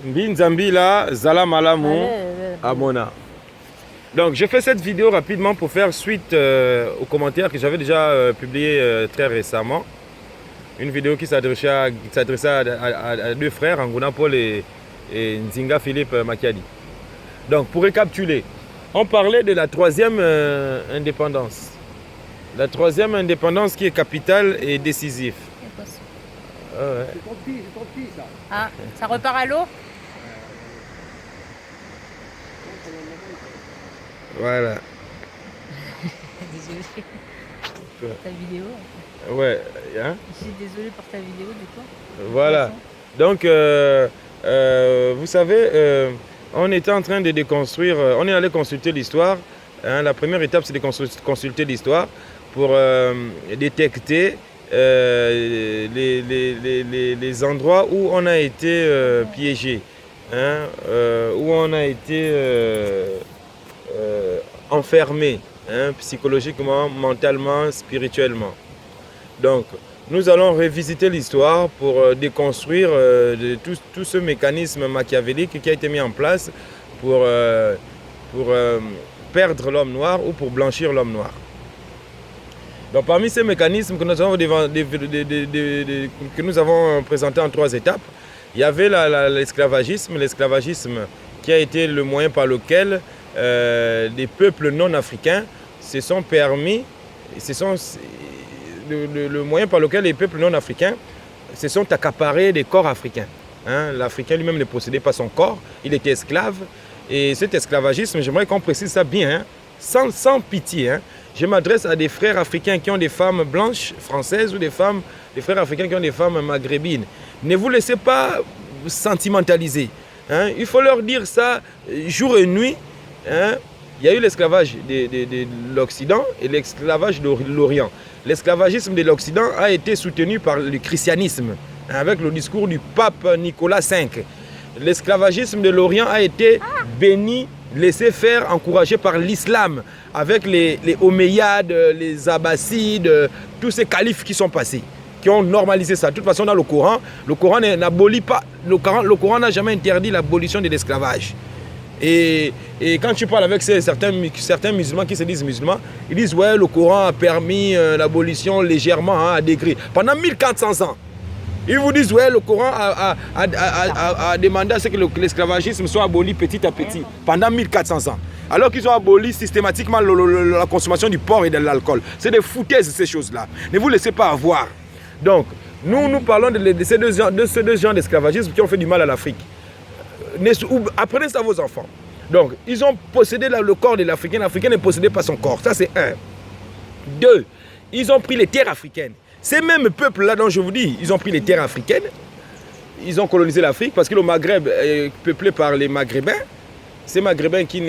Mbinzambila, Zala Malamu, Amona. Donc, je fais cette vidéo rapidement pour faire suite aux commentaires que j'avais déjà publiés très récemment. Une vidéo qui s'adressait à deux frères, Anguna Paul et Nzinga Philippe Makiadi. Donc, pour récapituler, on parlait de la troisième indépendance. La troisième indépendance qui est capitale et décisive. Ouais. C'est trop petit ça. Ah, ça repart à l'eau? Voilà. Désolé. Ta vidéo. Ouais. Hein? Je suis désolé pour ta vidéo du coup. Voilà. Donc, vous savez, on était en train de déconstruire, on est allé consulter l'histoire. Hein, la première étape, c'est de consulter l'histoire pour détecter les endroits où on a été piégé, hein, où on a été enfermé, hein, psychologiquement, mentalement, spirituellement. Donc, nous allons revisiter l'histoire pour déconstruire tout ce mécanisme machiavélique qui a été mis en place pour perdre l'homme noir ou pour blanchir l'homme noir. Donc, parmi ces mécanismes que nous avons présentés en 3 étapes, il y avait l'esclavagisme, qui a été le moyen par lequel les peuples non africains se sont permis, le moyen par lequel les peuples non africains se sont accaparés des corps africains. Hein, l'Africain lui-même ne possédait pas son corps, il était esclave. Et cet esclavagisme, j'aimerais qu'on précise ça bien, hein, sans pitié. Hein. Je m'adresse à des frères africains qui ont des femmes blanches françaises ou des frères africains qui ont des femmes maghrébines. Ne vous laissez pas sentimentaliser. Hein. Il faut leur dire ça jour et nuit. Hein. Il y a eu l'esclavage de l'Occident et l'esclavage de l'Orient. L'esclavagisme de l'Occident a été soutenu par le christianisme, hein, avec le discours du pape Nicolas V. L'esclavagisme de l'Orient a été béni, laissé faire, encouragé par l'islam, avec les Omeyyades, les Abbassides, tous ces califes qui sont passés, qui ont normalisé ça. De toute façon, dans le Coran n'abolit pas, le Coran n'a jamais interdit l'abolition de l'esclavage. Et quand tu parles avec certains musulmans qui se disent musulmans, ils disent ouais, le Coran a permis l'abolition légèrement, hein, à degré. Pendant 1400 ans. Ils vous disent ouais, le Coran a demandé à ce que l'esclavagisme soit aboli petit à petit, pendant 1400 ans. Alors qu'ils ont aboli systématiquement la consommation du porc et de l'alcool. C'est des foutaises ces choses-là. Ne vous laissez pas avoir. Donc, nous parlons de ces deux genres d'esclavagisme qui ont fait du mal à l'Afrique. Apprenez ça à vos enfants. Donc, ils ont possédé le corps de l'Africain. L'Africain ne possédait pas son corps. Ça, c'est 1. 2. Ils ont pris les terres africaines. Ces mêmes peuples-là dont je vous dis, ils ont pris les terres africaines. Ils ont colonisé l'Afrique parce que le Maghreb est peuplé par les Maghrébins. Ces Maghrébins qui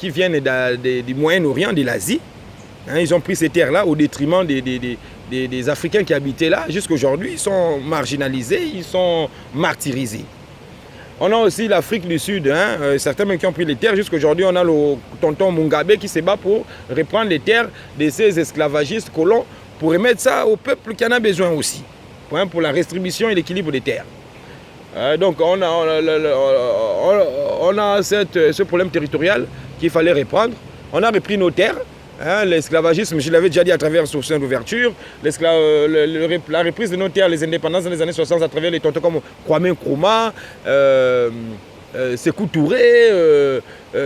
viennent du Moyen-Orient, de l'Asie. Hein, ils ont pris ces terres-là au détriment des Africains qui habitaient là. Jusqu'à aujourd'hui, ils sont marginalisés, ils sont martyrisés. On a aussi l'Afrique du Sud, hein, certains même qui ont pris les terres. Jusqu'à aujourd'hui, on a le tonton Mugabe qui se bat pour reprendre les terres de ces esclavagistes colons pour remettre ça au peuple qui en a besoin aussi, pour la distribution et l'équilibre des terres. Donc on a ce problème territorial qu'il fallait reprendre. On a repris nos terres. Hein, l'esclavagisme, je l'avais déjà dit à travers Sourcin d'ouverture, la reprise de nos terres, les indépendances dans les années 60 à travers les tontons comme Kwame Nkrumah, Sékou Touré,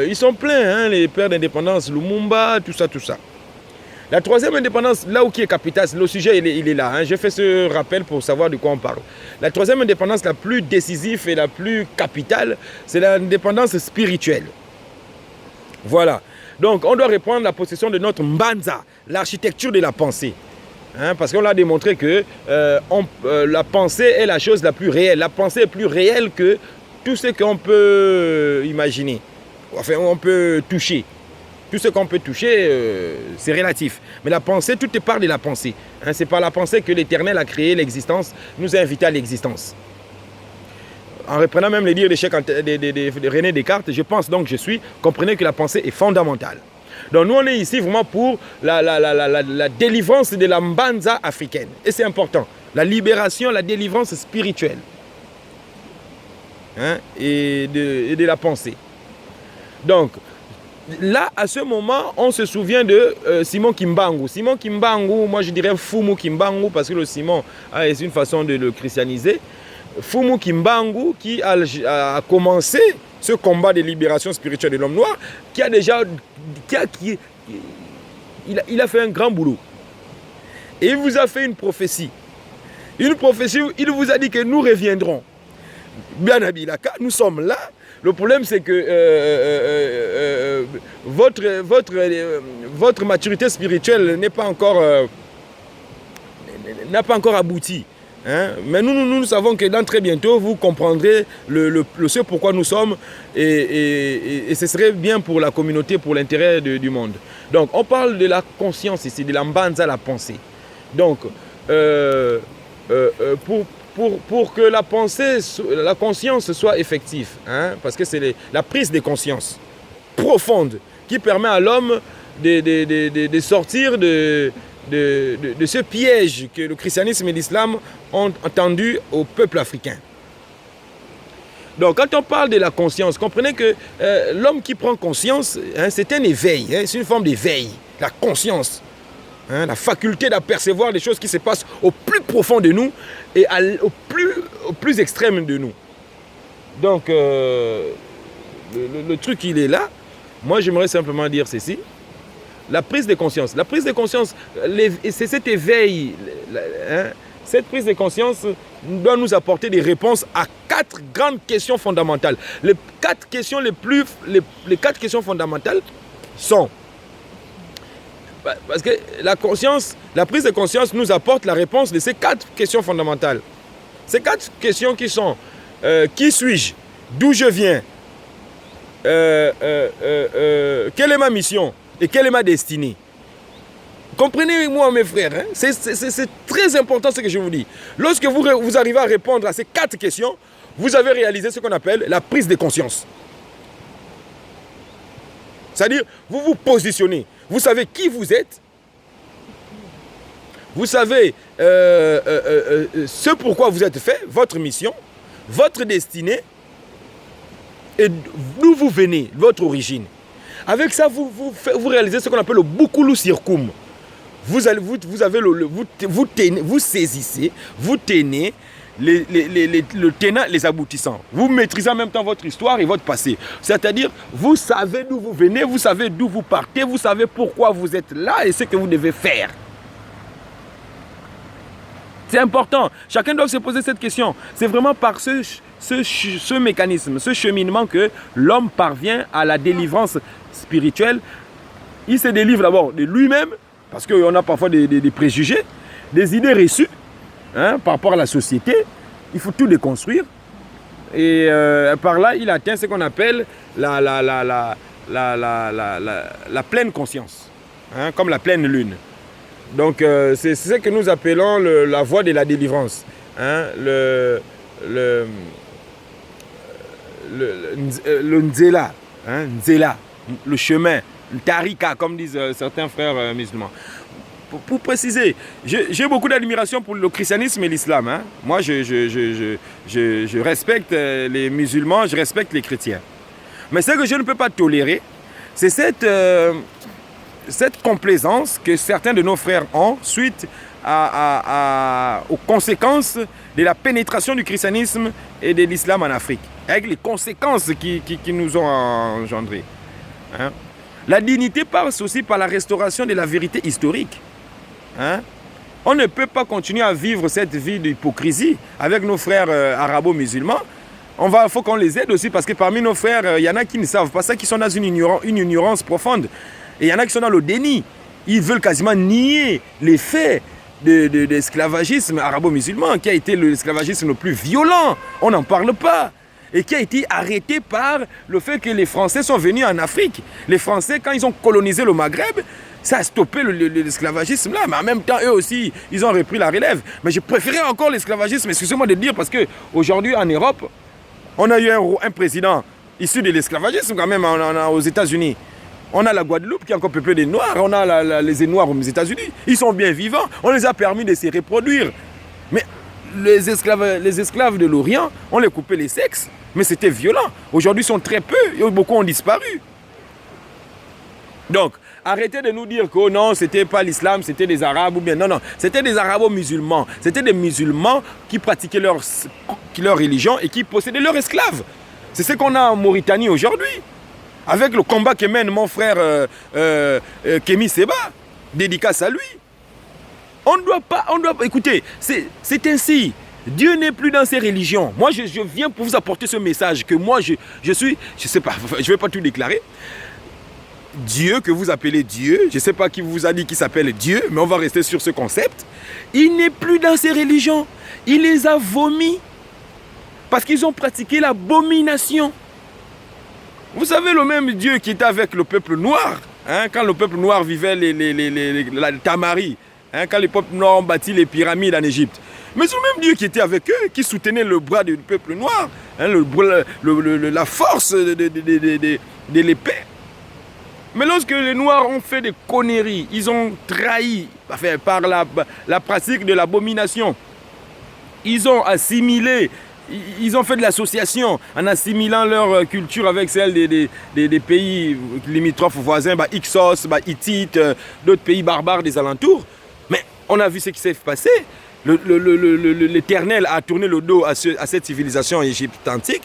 ils sont pleins, hein, les pères d'indépendance, Lumumba, tout ça. La troisième indépendance, là où qui est capitale, le sujet il est là. Hein. Je fais ce rappel pour savoir de quoi on parle. La troisième indépendance la plus décisive et la plus capitale, c'est l'indépendance spirituelle. Voilà. Donc on doit reprendre la possession de notre Mbanza, l'architecture de la pensée. Hein, parce qu'on a démontré que la pensée est la chose la plus réelle. La pensée est plus réelle que tout ce qu'on peut imaginer. Enfin, on peut toucher. Tout ce qu'on peut toucher, c'est relatif. Mais la pensée, tout est part de la pensée. Hein, c'est par la pensée que l'Éternel a créé l'existence, nous a invités à l'existence. En reprenant même les dires de René Descartes, je pense donc je suis, comprenez que la pensée est fondamentale. Donc nous on est ici vraiment pour la délivrance de la Mbanza africaine. Et c'est important, la libération, la délivrance spirituelle. hein, et de la pensée. Donc, là, à ce moment, on se souvient de Simon Kimbangu. Simon Kimbangu, moi je dirais Fumu Kimbangu, parce que le Simon c'est une façon de le christianiser. Fumu Kimbangu qui a commencé ce combat de libération spirituelle de l'homme noir, qui a déjà... il a fait un grand boulot. Et il vous a fait une prophétie. Une prophétie où il vous a dit que nous reviendrons. Bien Abilaka, nous sommes là. Le problème, c'est que votre maturité spirituelle n'a pas encore abouti. Hein? Mais nous savons que dans très bientôt, vous comprendrez ce pourquoi nous sommes et ce serait bien pour la communauté, pour l'intérêt du monde. Donc, on parle de la conscience ici, de la mbanza, la pensée. Donc, pour que la pensée, la conscience soit effective, hein, parce que c'est la prise de conscience profonde qui permet à l'homme de sortir de ce piège que le christianisme et l'islam ont tendu au peuple africain. Donc quand on parle de la conscience, comprenez que l'homme qui prend conscience, hein, c'est un éveil, hein, c'est une forme d'éveil, la conscience. Hein, la faculté d'apercevoir les choses qui se passent au plus profond de nous et au plus extrême de nous. Donc, le truc, il est là. Moi, j'aimerais simplement dire ceci. La prise de conscience. La prise de conscience, c'est cet éveil. Hein, cette prise de conscience doit nous apporter des réponses à 4 grandes questions fondamentales. Les 4 questions fondamentales sont... Parce que la prise de conscience nous apporte la réponse de ces 4 questions fondamentales. Ces 4 questions qui sont qui suis-je? D'où je viens? Quelle est ma mission? Et quelle est ma destinée? Comprenez-moi mes frères, hein? C'est très important ce que je vous dis. Lorsque vous arrivez à répondre à ces 4 questions, vous avez réalisé ce qu'on appelle la prise de conscience. C'est-à-dire, vous vous positionnez. Vous savez qui vous êtes. Vous savez ce pourquoi vous êtes fait, votre mission, votre destinée, et d'où vous venez, votre origine. Avec ça, vous réalisez ce qu'on appelle le Bukulu Circum. Vous saisissez, vous tenez le tenant, les aboutissants. Vous maîtrisez en même temps votre histoire et votre passé. C'est-à-dire, vous savez d'où vous venez, vous savez d'où vous partez, vous savez pourquoi vous êtes là et ce que vous devez faire. C'est important. Chacun doit se poser cette question. C'est vraiment par ce mécanisme, ce cheminement que l'homme parvient à la délivrance spirituelle. Il se délivre d'abord de lui-même, parce qu'on a parfois des préjugés, des idées reçues. Hein, par rapport à la société, il faut tout déconstruire. Et par là, il atteint ce qu'on appelle la pleine conscience, hein, comme la pleine lune. Donc, c'est ce que nous appelons la voie de la délivrance. Hein, le nzela, hein, nzela, le chemin, le tarika, comme disent certains frères musulmans. Pour préciser, j'ai beaucoup d'admiration pour le christianisme et l'islam. Hein. Moi, je respecte les musulmans, je respecte les chrétiens. Mais ce que je ne peux pas tolérer, c'est cette complaisance que certains de nos frères ont suite aux conséquences de la pénétration du christianisme et de l'islam en Afrique, avec les conséquences qui nous ont engendrées. Hein. La dignité passe aussi par la restauration de la vérité historique. Hein? On ne peut pas continuer à vivre cette vie d'hypocrisie avec nos frères arabo-musulmans. Il faut qu'on les aide aussi parce que parmi nos frères, il y en a qui ne savent pas ça, qui sont dans une ignorance profonde. Et il y en a qui sont dans le déni. Ils veulent quasiment nier les faits de l'esclavagisme arabo-musulman, qui a été l'esclavagisme le plus violent. On n'en parle pas. Et qui a été arrêté par le fait que les Français sont venus en Afrique. Les Français, quand ils ont colonisé le Maghreb, ça a stoppé l'esclavagisme là, mais en même temps, eux aussi, ils ont repris la relève. Mais je préférais encore l'esclavagisme, excusez-moi de dire, parce qu'aujourd'hui, en Europe, on a eu un président issu de l'esclavagisme quand même aux États-Unis. On a la Guadeloupe qui est encore peuplée des Noirs, on a les Noirs aux États-Unis. Ils sont bien vivants, on les a permis de se reproduire. Mais les esclaves de l'Orient, on les coupait les sexes, Mais c'était violent. Aujourd'hui, ils sont très peu et beaucoup ont disparu. Donc, arrêtez de nous dire que non, c'était pas l'islam, c'était des arabes ou bien... Non, non, c'était des arabo-musulmans. C'était des musulmans qui pratiquaient leur religion et qui possédaient leurs esclaves. C'est ce qu'on a en Mauritanie aujourd'hui. Avec le combat que mène mon frère Kémy Seba, dédicace à lui. On ne doit pas... Écoutez, c'est ainsi. Dieu n'est plus dans ces religions. Moi, je viens pour vous apporter ce message que moi, je suis... Je ne sais pas, je ne vais pas tout déclarer. Dieu, que vous appelez Dieu, je ne sais pas qui vous a dit qu'il s'appelle Dieu, mais on va rester sur ce concept. Il n'est plus dans ces religions. Il les a vomis. Parce qu'ils ont pratiqué l'abomination. Vous savez, le même Dieu qui était avec le peuple noir, hein, quand le peuple noir vivait la Tamari, hein, quand les peuples noirs ont bâti les pyramides en Égypte. Mais c'est le même Dieu qui était avec eux, qui soutenait le bras du peuple noir, hein, la force de l'épée. Mais lorsque les Noirs ont fait des conneries, ils ont trahi par la pratique de l'abomination, ils ont assimilé, ils ont fait de l'association en assimilant leur culture avec celle des pays limitrophes voisins, Hyksos, Hittites, d'autres pays barbares des alentours. Mais on a vu ce qui s'est passé. L'Éternel a tourné le dos à cette civilisation égyptienne antique.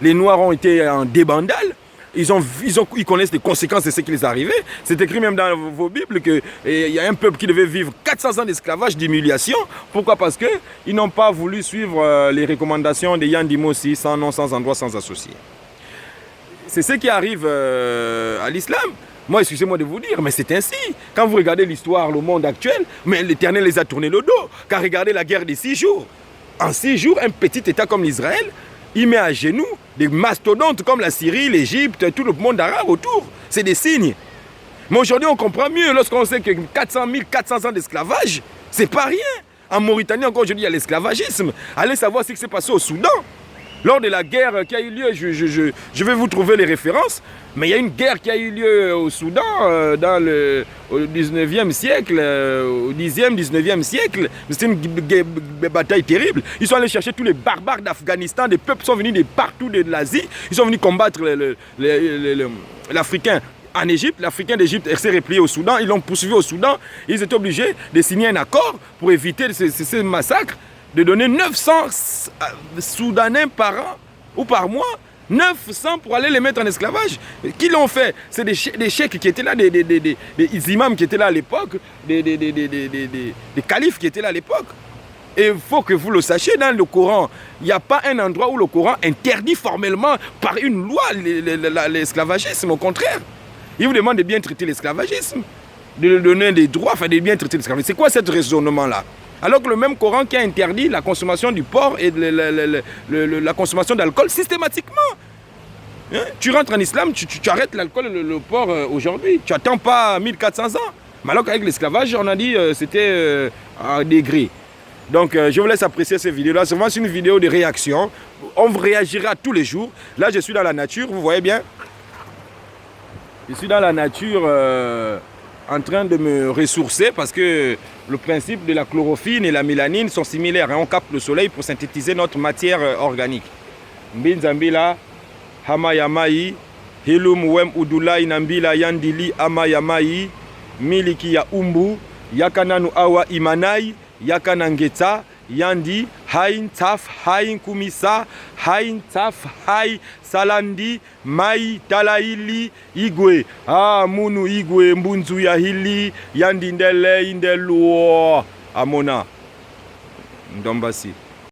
Les Noirs ont été en débandale. Ils connaissent les conséquences de ce qui les est arrivé. C'est écrit même dans vos Bibles qu'il y a un peuple qui devait vivre 400 ans d'esclavage, d'humiliation. Pourquoi? Parce qu'ils n'ont pas voulu suivre les recommandations de Yann Dimossi, sans nom, sans endroit, sans associé. C'est ce qui arrive à l'islam. Moi, excusez-moi de vous dire, mais c'est ainsi. Quand vous regardez l'histoire, le monde actuel, mais l'Éternel les a tourné le dos. Car regardez la guerre des 6 jours. En 6 jours, un petit État comme l'Israël, il met à genoux des mastodontes comme la Syrie, l'Égypte, tout le monde arabe autour. C'est des signes. Mais aujourd'hui, on comprend mieux lorsqu'on sait que 400 ans d'esclavage, c'est pas rien. En Mauritanie, encore aujourd'hui, il y a l'esclavagisme. Allez savoir ce qui s'est passé au Soudan. Lors de la guerre qui a eu lieu, je vais vous trouver les références, mais il y a une guerre qui a eu lieu au Soudan au 19e siècle, au 10e, 19e siècle. C'était une bataille terrible. Ils sont allés chercher tous les barbares d'Afghanistan, des peuples sont venus de partout de l'Asie. Ils sont venus combattre l'Africain en Égypte. L'Africain d'Égypte s'est replié au Soudan. Ils l'ont poursuivi au Soudan. Ils étaient obligés de signer un accord pour éviter ces massacres, de donner 900 Soudanais par an ou par mois, 900 pour aller les mettre en esclavage. Qui l'ont fait? C'est des cheikh qui étaient là, des imams qui étaient là à l'époque, des califes qui étaient là à l'époque. Et il faut que vous le sachiez, dans le Coran, il n'y a pas un endroit où le Coran interdit formellement par une loi l'esclavagisme, au contraire. Il vous demande de bien traiter l'esclavagisme, de lui donner des droits, enfin de bien traiter l'esclavagisme. C'est quoi ce raisonnement-là? Alors que le même Coran qui a interdit la consommation du porc et la consommation d'alcool systématiquement. Hein? Tu rentres en islam, tu arrêtes l'alcool et le porc aujourd'hui. Tu n'attends pas 1400 ans. Mais alors qu'avec l'esclavage, on a dit c'était à degré. Donc je vous laisse apprécier cette vidéo-là. C'est vraiment une vidéo de réaction. On réagira tous les jours. Là, je suis dans la nature, vous voyez bien. Je suis dans la nature en train de me ressourcer parce que le principe de la chlorophylle et la mélanine sont similaires. Hein. On capte le soleil pour synthétiser notre matière organique. Mbinzambila, Hamayamai, Hilum Wem Udulai Nambila Yandili Amayamai, Miliki ya Umbu, Yakananu Awa Imanai, Yakanangeta, Yandi, Hain Taf, Hain Kumisa, Hain Taf, Hai Salandi, Mai Talaili, Igwe, Munu Igwe, Mbunzu Yahili, Yandi Ndele, Indeluo, Amona, Ndombasi.